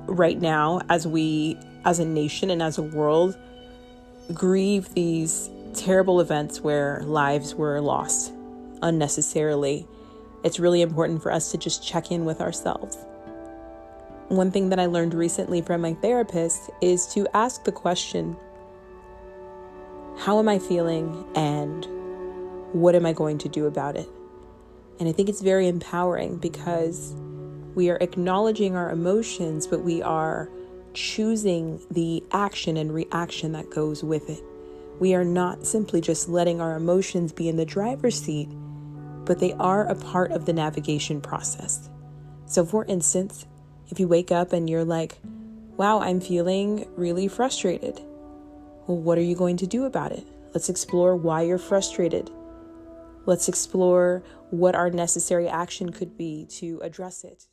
right now, as a nation and as a world, grieve these terrible events where lives were lost unnecessarily, it's really important for us to just check in with ourselves. One thing that I learned recently from my therapist is to ask the question, how am I feeling and what am I going to do about it? And I think it's very empowering because we are acknowledging our emotions, but we are choosing the action and reaction that goes with it. We are not simply just letting our emotions be in the driver's seat, but they are a part of the navigation process. So for instance, if you wake up and you're like, wow, I'm feeling really frustrated. Well, what are you going to do about it? Let's explore why you're frustrated. Let's explore what our necessary action could be to address it.